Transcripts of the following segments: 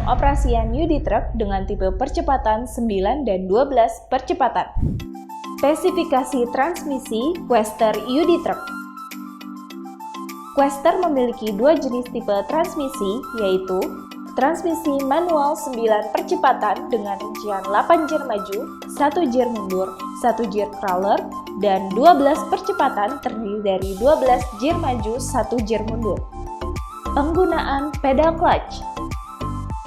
pengoperasian UD Truck dengan tipe percepatan 9 dan 12 percepatan. Spesifikasi transmisi Quester UD Truck. Quester memiliki dua jenis tipe transmisi, yaitu transmisi manual 9 percepatan dengan rincian 8 gir maju, 1 gir mundur, 1 gir crawler, dan 12 percepatan terdiri dari 12 gir maju, 1 gir mundur. Penggunaan pedal clutch.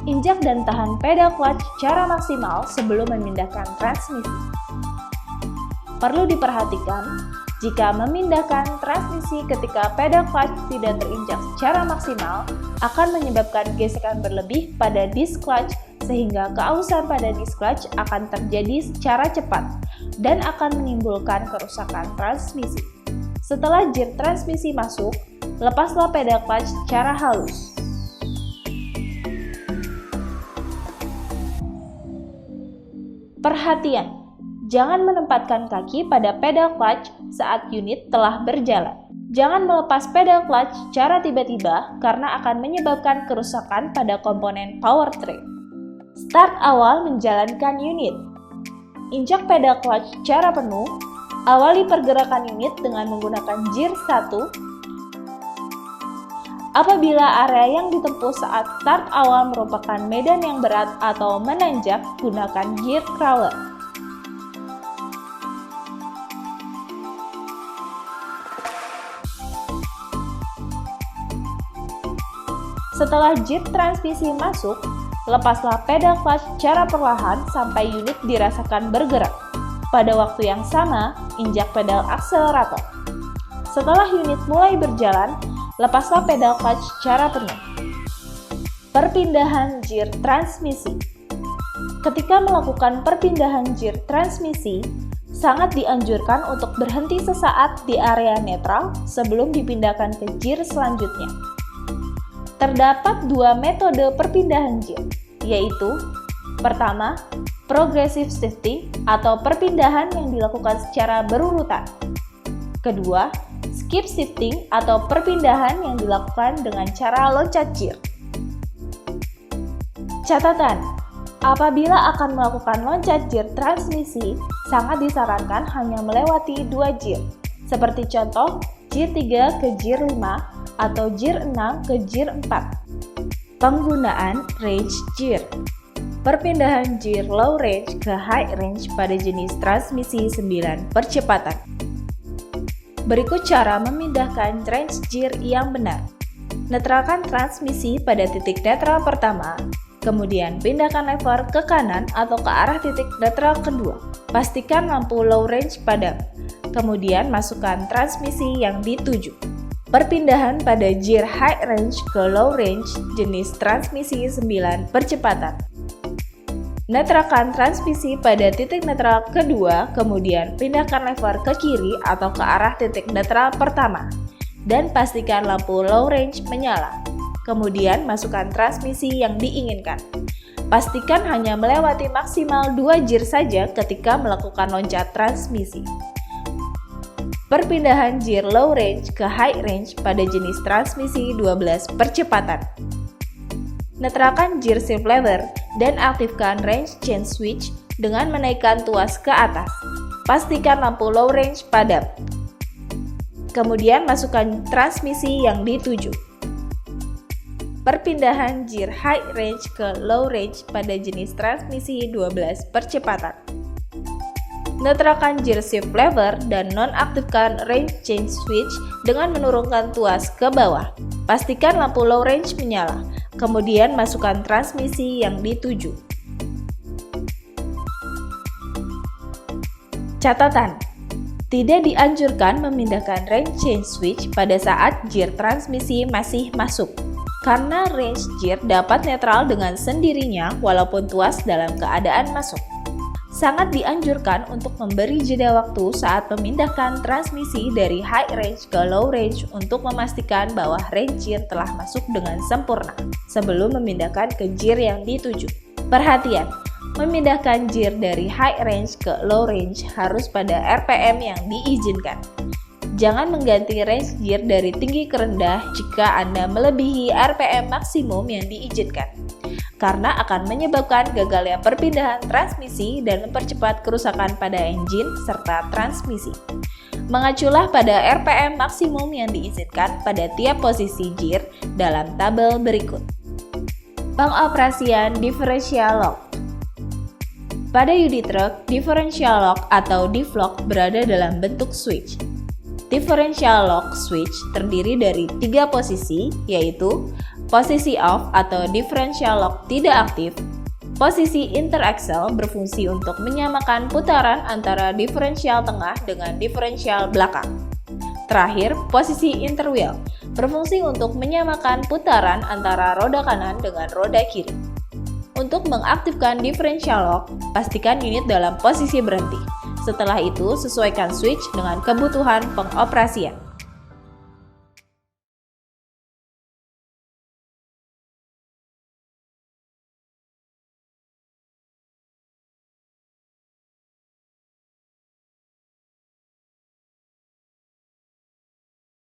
Injak dan tahan pedal clutch secara maksimal sebelum memindahkan transmisi. Perlu diperhatikan, jika memindahkan transmisi ketika pedal clutch tidak terinjak secara maksimal, akan menyebabkan gesekan berlebih pada disk clutch sehingga keausan pada disk clutch akan terjadi secara cepat dan akan menimbulkan kerusakan transmisi. Setelah jir transmisi masuk, lepaslah pedal clutch secara halus. Perhatian! Jangan menempatkan kaki pada pedal clutch saat unit telah berjalan. Jangan melepas pedal clutch secara tiba-tiba karena akan menyebabkan kerusakan pada komponen powertrain. Start awal menjalankan unit. Injak pedal clutch secara penuh. Awali pergerakan unit dengan menggunakan gear 1. Apabila area yang ditempuh saat start awal merupakan medan yang berat atau menanjak, gunakan gear crawler. Setelah jir transmisi masuk, lepaslah pedal clutch secara perlahan sampai unit dirasakan bergerak. Pada waktu yang sama, injak pedal akselerator. Setelah unit mulai berjalan, lepaslah pedal clutch secara penuh. Perpindahan jir transmisi. Ketika melakukan perpindahan jir transmisi, sangat dianjurkan untuk berhenti sesaat di area netral sebelum dipindahkan ke jir selanjutnya. Terdapat dua metode perpindahan jir, yaitu pertama, progressive shifting atau perpindahan yang dilakukan secara berurutan. Kedua, skip shifting atau perpindahan yang dilakukan dengan cara loncat jir. Catatan, apabila akan melakukan loncat jir transmisi, sangat disarankan hanya melewati dua jir, seperti contoh jir 3 ke jir 5 atau jir 6 ke jir 4. Penggunaan range jir. Perpindahan jir low range ke high range pada jenis transmisi 9 percepatan. Berikut cara memindahkan range jir yang benar. Netralkan transmisi pada titik netral pertama, kemudian pindahkan lever ke kanan atau ke arah titik netral kedua. Pastikan lampu low range padam. Kemudian masukkan transmisi yang dituju. Perpindahan pada jir high range ke low range jenis transmisi 9 percepatan. Netralkan transmisi pada titik netral kedua, kemudian pindahkan lever ke kiri atau ke arah titik netral pertama, dan pastikan lampu low range menyala. Kemudian masukkan transmisi yang diinginkan. Pastikan hanya melewati maksimal 2 jir saja ketika melakukan loncat transmisi. Perpindahan jir low range ke high range pada jenis transmisi 12 percepatan. Netralkan jir shift lever dan aktifkan range change switch dengan menaikkan tuas ke atas. Pastikan lampu low range padam. Kemudian masukkan transmisi yang dituju. Perpindahan jir high range ke low range pada jenis transmisi 12 percepatan. Netralkan jir shift lever dan nonaktifkan range change switch dengan menurunkan tuas ke bawah. Pastikan lampu low range menyala, kemudian masukkan transmisi yang dituju. Catatan, tidak dianjurkan memindahkan range change switch pada saat jir transmisi masih masuk, karena range jir dapat netral dengan sendirinya walaupun tuas dalam keadaan masuk. Sangat dianjurkan untuk memberi jeda waktu saat memindahkan transmisi dari high range ke low range untuk memastikan bahwa range jir telah masuk dengan sempurna sebelum memindahkan ke jir yang dituju. Perhatian, memindahkan jir dari high range ke low range harus pada RPM yang diizinkan. Jangan mengganti range jir dari tinggi ke rendah jika Anda melebihi RPM maksimum yang diizinkan. karena akan menyebabkan gagalnya perpindahan transmisi dan mempercepat kerusakan pada engine serta transmisi. Mengaculah pada RPM maksimum yang diizinkan pada tiap posisi gear dalam tabel berikut. Pengoperasian differential lock. Pada unit truk, differential lock atau diff lock berada dalam bentuk switch. Differential lock switch terdiri dari 3 posisi, yaitu posisi off atau differential lock tidak aktif, posisi interaxle berfungsi untuk menyamakan putaran antara diferensial tengah dengan diferensial belakang. Terakhir, posisi interwheel berfungsi untuk menyamakan putaran antara roda kanan dengan roda kiri. Untuk mengaktifkan differential lock, pastikan unit dalam posisi berhenti. Setelah itu, sesuaikan switch dengan kebutuhan pengoperasian.